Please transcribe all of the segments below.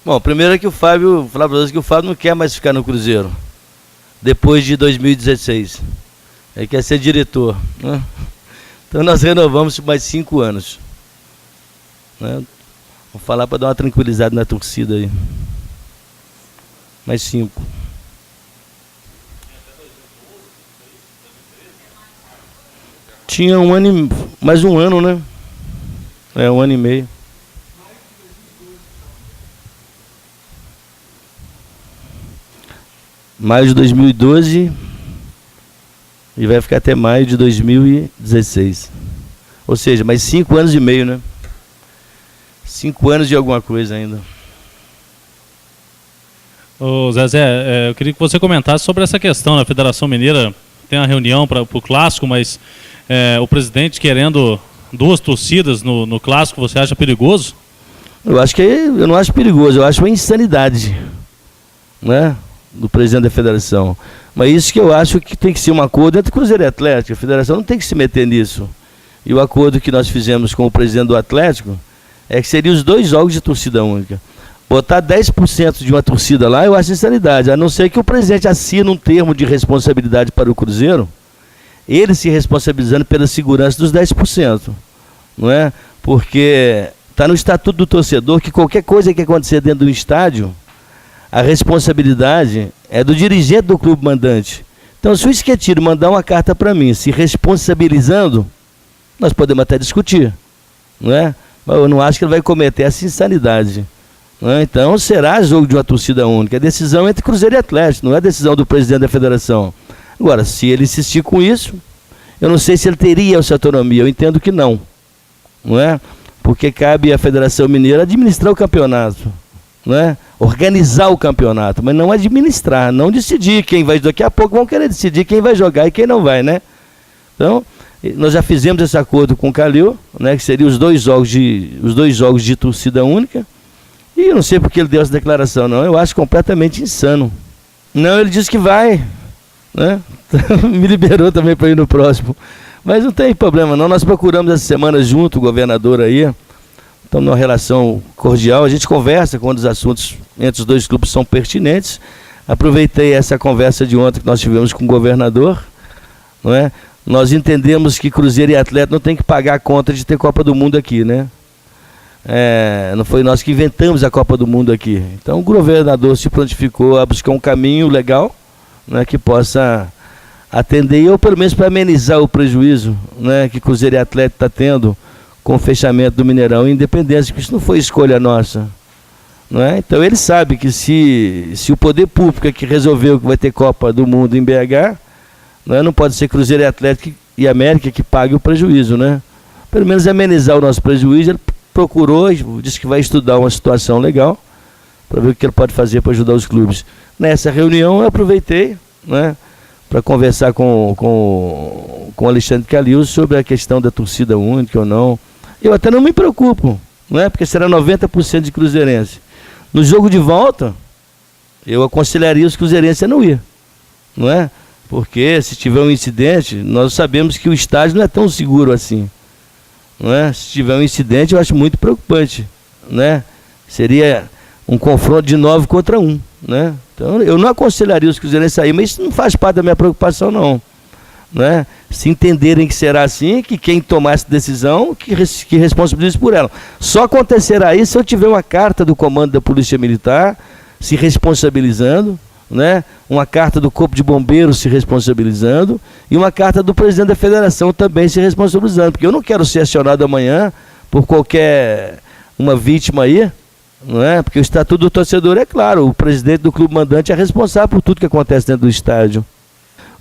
Bom, primeiro é que o Fábio, falar para vocês que o Fábio não quer mais ficar no Cruzeiro, depois de 2016. Ele quer ser diretor, né? Então nós renovamos mais 5 anos. Né? Vou falar para dar uma tranquilizada na torcida aí. Mais 5. Tinha um ano, mais um ano, né? É, 1 ano e meio. Maio de 2012 e vai ficar até maio de 2016. Ou seja, mais 5 anos e meio, né? 5 anos de alguma coisa ainda. Ô Zezé, eu queria que você comentasse sobre essa questão da Federação Mineira. Tem uma reunião para o Clássico, mas o presidente querendo 2 torcidas no Clássico, você acha perigoso? Eu não acho perigoso, eu acho uma insanidade, né, do presidente da federação. Mas isso que eu acho que tem que ser um acordo entre Cruzeiro e Atlético. A federação não tem que se meter nisso. E o acordo que nós fizemos com o presidente do Atlético é que seriam os 2 jogos de torcida única. Botar 10% de uma torcida lá, eu acho insanidade, a não ser que o presidente assine um termo de responsabilidade para o Cruzeiro, ele se responsabilizando pela segurança dos 10%, não é? Porque está no estatuto do torcedor que qualquer coisa que acontecer dentro do estádio, a responsabilidade é do dirigente do clube mandante. Então, se o Schettino mandar uma carta para mim, se responsabilizando, nós podemos até discutir, não é? Mas eu não acho que ele vai cometer essa insanidade. Então será jogo de uma torcida única. A decisão é entre Cruzeiro e Atlético, não é decisão do presidente da federação. Agora, se ele insistir com isso, eu não sei se ele teria essa autonomia, eu entendo que não é? Porque cabe à Federação Mineira administrar o campeonato, não é? Organizar o campeonato, mas não administrar, não decidir quem vai. Daqui a pouco vão querer decidir quem vai jogar e quem não vai, né? Então, nós já fizemos esse acordo com o Calil, né, que seriam os 2 jogos de torcida única. E eu não sei porque ele deu essa declaração, não. Eu acho completamente insano. Não, ele disse que vai, né? Me liberou também para ir no próximo. Mas não tem problema, não. Nós procuramos essa semana junto, o governador aí. Estamos numa relação cordial. A gente conversa quando os assuntos entre os 2 clubes são pertinentes. Aproveitei essa conversa de ontem que nós tivemos com o governador, não é? Nós entendemos que Cruzeiro e Atlético não tem que pagar a conta de ter Copa do Mundo aqui, né? Não foi nós que inventamos a Copa do Mundo aqui. Então o governador se prontificou a buscar um caminho legal, né, que possa atender, ou pelo menos para amenizar o prejuízo, né, que Cruzeiro e Atlético está tendo com o fechamento do Mineirão e Independência, porque isso não foi escolha nossa, não é? Então ele sabe que se o poder público é que resolveu que vai ter Copa do Mundo em BH, não pode ser Cruzeiro e Atlético e América que pague o prejuízo, né? Pelo menos amenizar o nosso prejuízo. Ele procurou, disse que vai estudar uma situação legal para ver o que ele pode fazer para ajudar os clubes. Nessa reunião eu aproveitei, né, para conversar com o Alexandre Calil sobre a questão da torcida única ou não. Eu até não me preocupo, não é? Porque será 90% de cruzeirense. No jogo de volta, eu aconselharia os cruzeirenses a não ir, não é? Porque se tiver um incidente, nós sabemos que o estádio não é tão seguro assim. Não é? Se tiver um incidente, eu acho muito preocupante, né? Seria um confronto de 9 contra 1, né? Então, eu não aconselharia os cruzeirenses a sair, mas isso não faz parte da minha preocupação, não, né? Se entenderem que será assim, que quem tomar essa decisão, que responsabilize por ela. Só acontecerá isso se eu tiver uma carta do comando da Polícia Militar se responsabilizando, né? Uma carta do Corpo de Bombeiros se responsabilizando e uma carta do presidente da federação também se responsabilizando, porque eu não quero ser acionado amanhã por qualquer uma vítima aí, não é? Porque o estatuto do torcedor é claro, o presidente do clube mandante é responsável por tudo que acontece dentro do estádio.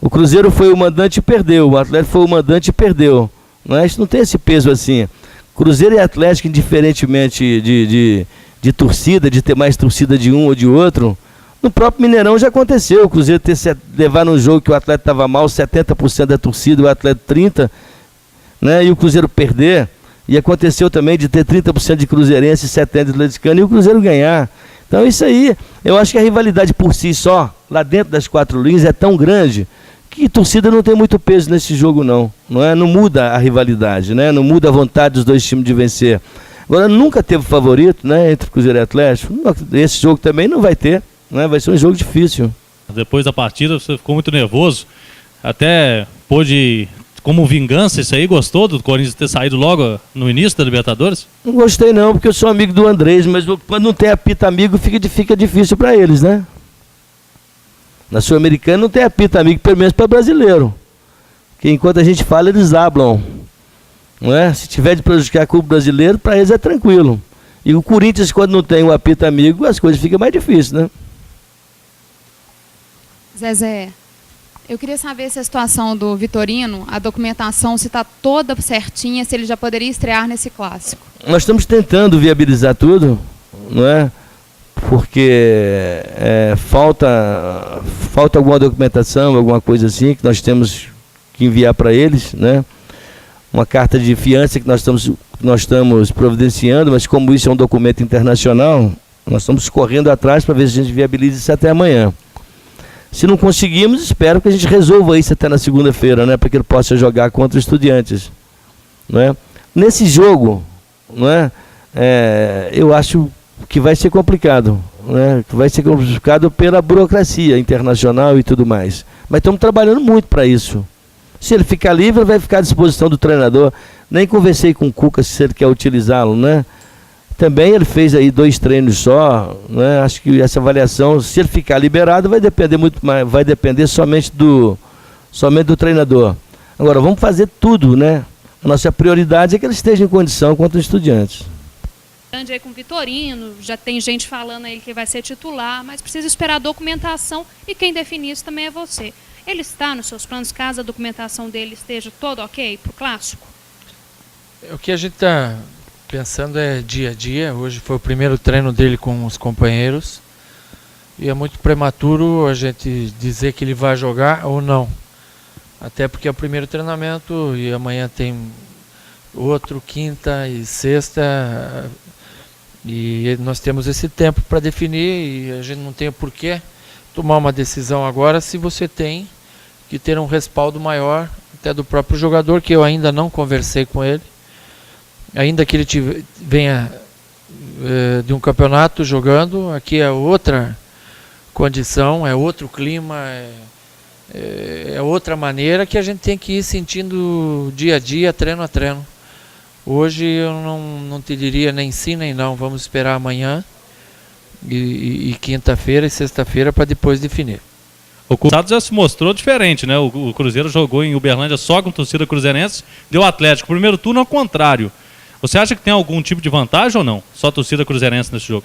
O Cruzeiro foi o mandante e perdeu, o Atlético foi o mandante e perdeu, não é? Isso não tem esse peso assim. Cruzeiro e Atlético, indiferentemente de torcida, de ter mais torcida de um ou de outro, no próprio Mineirão já aconteceu, o Cruzeiro levar num jogo que o Atlético estava mal, 70% da torcida, o Atlético 30%, né, e o Cruzeiro perder. E aconteceu também de ter 30% de cruzeirense e 70% de atleticano e o Cruzeiro ganhar. Então isso aí, eu acho que a rivalidade por si só, lá dentro das 4 linhas, é tão grande que torcida não tem muito peso nesse jogo não é? Não muda a rivalidade, né? Não muda a vontade dos 2 times de vencer. Agora, nunca teve favorito, né, entre Cruzeiro e Atlético. Esse jogo também não vai ter, né, vai ser um jogo difícil. Depois da partida você ficou muito nervoso, até pôde, como vingança isso aí, gostou do Corinthians ter saído logo no início da Libertadores? Não gostei não, porque eu sou amigo do Andrés, mas quando não tem apita amigo fica difícil para eles, né? Na Sul-Americana não tem apita amigo, pelo menos para brasileiro. Porque enquanto a gente fala, eles hablam. Não é? Se tiver de prejudicar o clube brasileiro, para eles é tranquilo. E o Corinthians, quando não tem um apita amigo, as coisas ficam mais difíceis, né? Zezé, eu queria saber se a situação do Vitorino, a documentação, se está toda certinha, se ele já poderia estrear nesse clássico. Nós estamos tentando viabilizar tudo, não é? Porque falta alguma documentação, alguma coisa assim, que nós temos que enviar para eles, né? Uma carta de fiança que nós estamos providenciando, mas como isso é um documento internacional, nós estamos correndo atrás para ver se a gente viabiliza isso até amanhã. Se não conseguimos, espero que a gente resolva isso até na segunda-feira, né, para que ele possa jogar contra os Estudiantes. Não é? Nesse jogo, não é? Eu acho que vai ser complicado, né? Que vai ser complicado pela burocracia internacional e tudo mais. Mas estamos trabalhando muito para isso. Se ele ficar livre, vai ficar à disposição do treinador. Nem conversei com o Cuca se ele quer utilizá-lo, né? Também ele fez aí 2 treinos só, né? Acho que essa avaliação, se ele ficar liberado, vai depender muito mais, vai depender somente do treinador. Agora, vamos fazer tudo, né? A nossa prioridade é que ele esteja em condição contra os Estudiantes. Grande aí com o Vitorino, já tem gente falando aí que vai ser titular, mas precisa esperar a documentação e quem define isso também é você. Ele está nos seus planos, caso a documentação dele esteja todo ok para o clássico? O que a gente está pensando é dia a dia. Hoje foi o primeiro treino dele com os companheiros e é muito prematuro a gente dizer que ele vai jogar ou não. Até porque é o primeiro treinamento e amanhã tem outro, quinta e sexta, e nós temos esse tempo para definir e a gente não tem o porquê tomar uma decisão agora se você tem que ter um respaldo maior até do próprio jogador, que eu ainda não conversei com ele, ainda que ele venha de um campeonato jogando, aqui é outra condição, é outro clima, é outra maneira que a gente tem que ir sentindo dia a dia, treino a treino. Hoje eu não te diria nem sim nem não, vamos esperar amanhã e quinta-feira e sexta-feira para depois definir. O passado já se mostrou diferente, né? O Cruzeiro jogou em Uberlândia só com torcida cruzeirense, deu Atlético. Primeiro turno ao contrário. Você acha que tem algum tipo de vantagem ou não? Só torcida cruzeirense nesse jogo?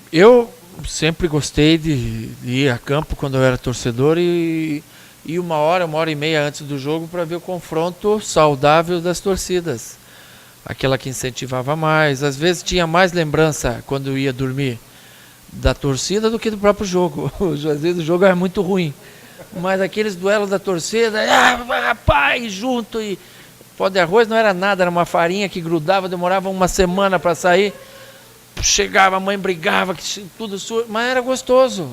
Eu sempre gostei de ir a campo quando eu era torcedor e uma hora e meia antes do jogo para ver o confronto saudável das torcidas. Aquela que incentivava mais. Às vezes tinha mais lembrança quando eu ia dormir da torcida do que do próprio jogo. Às vezes o jogo era muito ruim. Mas aqueles duelos da torcida, rapaz, junto e pó de arroz não era nada, era uma farinha que grudava, demorava uma semana para sair. Chegava, a mãe brigava, tudo sujo, mas era gostoso.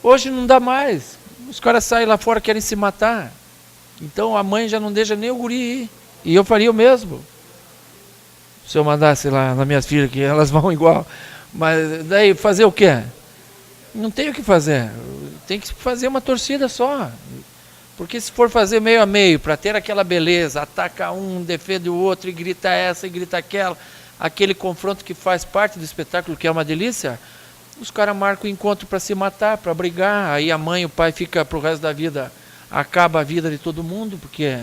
Hoje não dá mais. Os caras saem lá fora, querem se matar. Então a mãe já não deixa nem o guri ir. E eu faria o mesmo. Se eu mandasse lá nas minhas filhas, que elas vão igual. Mas daí fazer o quê? Não tem o que fazer. Tem que fazer uma torcida só. Porque se for fazer meio a meio, para ter aquela beleza, ataca um, defende o outro, e grita essa e grita aquela, aquele confronto que faz parte do espetáculo, que é uma delícia, os caras marcam o encontro para se matar, para brigar, aí a mãe e o pai ficam pro resto da vida, acaba a vida de todo mundo, porque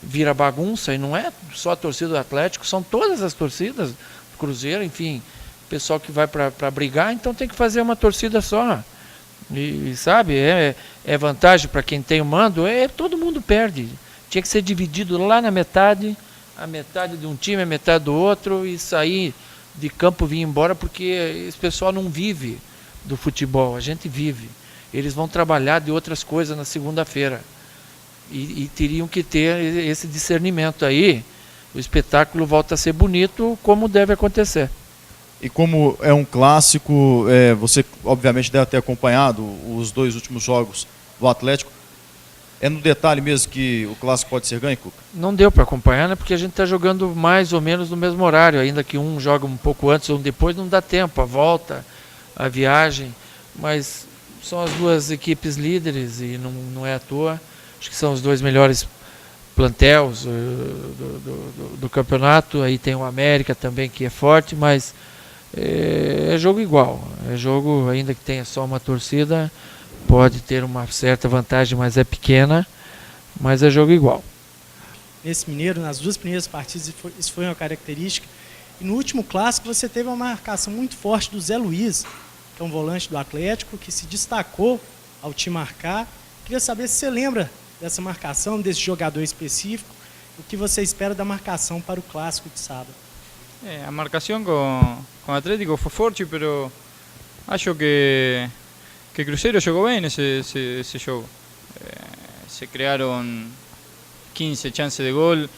vira bagunça, e não é só a torcida do Atlético, são todas as torcidas, do Cruzeiro, enfim, pessoal que vai para brigar, então tem que fazer uma torcida só. E sabe, é vantagem para quem tem o mando, todo mundo perde. Tinha que ser dividido lá na metade, a metade de um time, a metade do outro, e sair de campo, vir embora, porque esse pessoal não vive do futebol, a gente vive. Eles vão trabalhar de outras coisas na segunda-feira. E teriam que ter esse discernimento aí, o espetáculo volta a ser bonito, como deve acontecer. E como é um clássico, você obviamente deve ter acompanhado os 2 últimos jogos do Atlético. É no detalhe mesmo que o clássico pode ser ganho, Cuca? Não deu para acompanhar, né? Porque a gente está jogando mais ou menos no mesmo horário, ainda que um joga um pouco antes ou um depois, não dá tempo, a volta, a viagem, mas são as duas equipes líderes e não é à toa. Acho que são os dois melhores plantéis do campeonato. Aí tem o América também, que é forte, mas é jogo igual. É jogo, ainda que tenha só uma torcida, pode ter uma certa vantagem, mas é pequena, mas é jogo igual. Nesse Mineiro, nas duas primeiras partidas, isso foi uma característica. E no último clássico você teve uma marcação muito forte do Zé Luiz, que é um volante do Atlético, que se destacou ao te marcar. Queria saber se você lembra dessa marcação, desse jogador específico, o que você espera da marcação para o clássico de sábado. A marcación con Atlético fue forte, pero acho que Cruzeiro jogou bem esse jogo. Se crearon 15 chances de gol,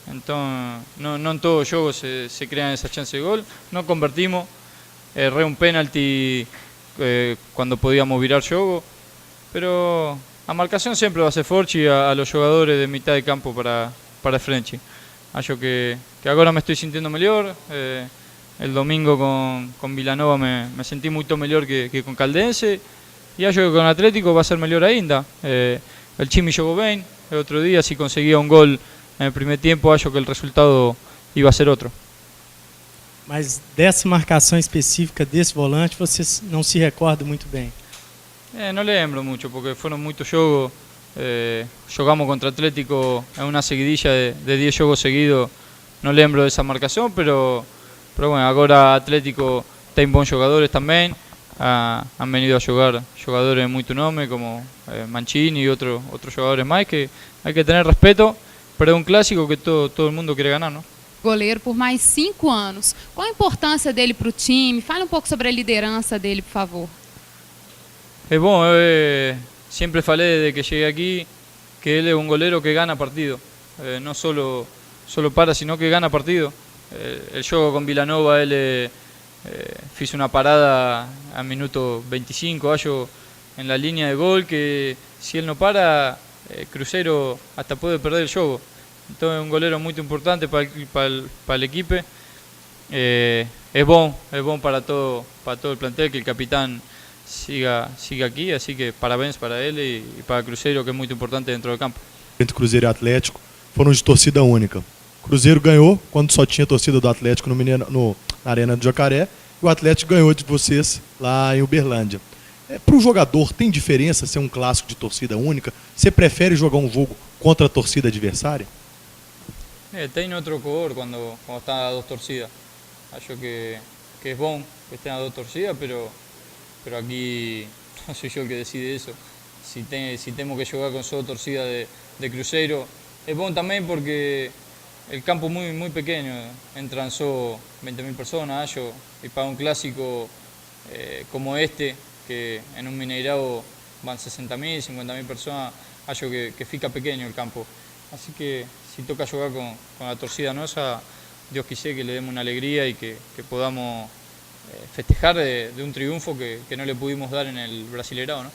entonces no en todo juego se crean esas chances de gol. No convertimos, erré un penalti cuando podíamos virar juego, pero a marcación siempre va a ser forte a los jugadores de mitad de campo para frente. Acho que agora me estoy sintiendo mejor. El domingo con Vilanova me sentí mucho mejor que con Caldense. E acho que con Atlético va a ser melhor ainda. El Chimi jogou bem. El otro día, si conseguía un gol en el primer tiempo, acho que el resultado iba a ser outro. Mas dessa marcação específica desse volante, você não se recorda muito bem? No lembro mucho, porque fueron muchos jogos. Jogamos contra Atlético en una seguidilla de 10 jogos seguidos. No lembro de esa marcación, pero bueno, agora Atlético tem bons jogadores también. Han venido a jugar jugadores de mucho nombre como Mancini y otros jugadores más, que hay que tener respeto, pero es un clásico que todo el mundo quiere ganar, ¿no? Goleiro por mais 5 anos. Qual a importância dele para o time? Fale um pouco sobre a liderança dele, por favor. Es bom, siempre falé desde que llegué aquí que él es un golero que gana partido, no solo para, sino que gana partido. El juego con Vilanova, él hizo una parada a minuto 25, hallo en la línea de gol, que si él no para, Cruzeiro hasta puede perder el juego. Entonces es un golero muy importante para el equipo. Es bon para todo el plantel que el capitán siga aquí, así que parabéns para él y para Cruzeiro, que es muy importante dentro del campo. Entre Cruzeiro e Atlético foram de torcida única. Cruzeiro ganhou quando só tinha torcida do Atlético na Arena do Jacaré, e o Atlético ganhou de vocês lá em Uberlândia. Para o jogador, tem diferença ser um clássico de torcida única? Você prefere jogar um jogo contra a torcida adversária? Tem otro color cuando están las dos torcidas. Acho que es bom que estén las dos torcidas, pero aquí no soy yo el que decide eso. Si tenemos que jugar con solo torcida de Cruzeiro, es bom también porque el campo es muy pequeño, entran solo 20.000 personas, acho, y para un clásico como este, que en un Mineirao van 60.000, 50.000 personas, acho que fica pequeño el campo. Así que si toca jugar con la torcida nuestra, Dios quise que le demos una alegría y que podamos festejar de un triunfo que no le pudimos dar en el Brasileirao, ¿no?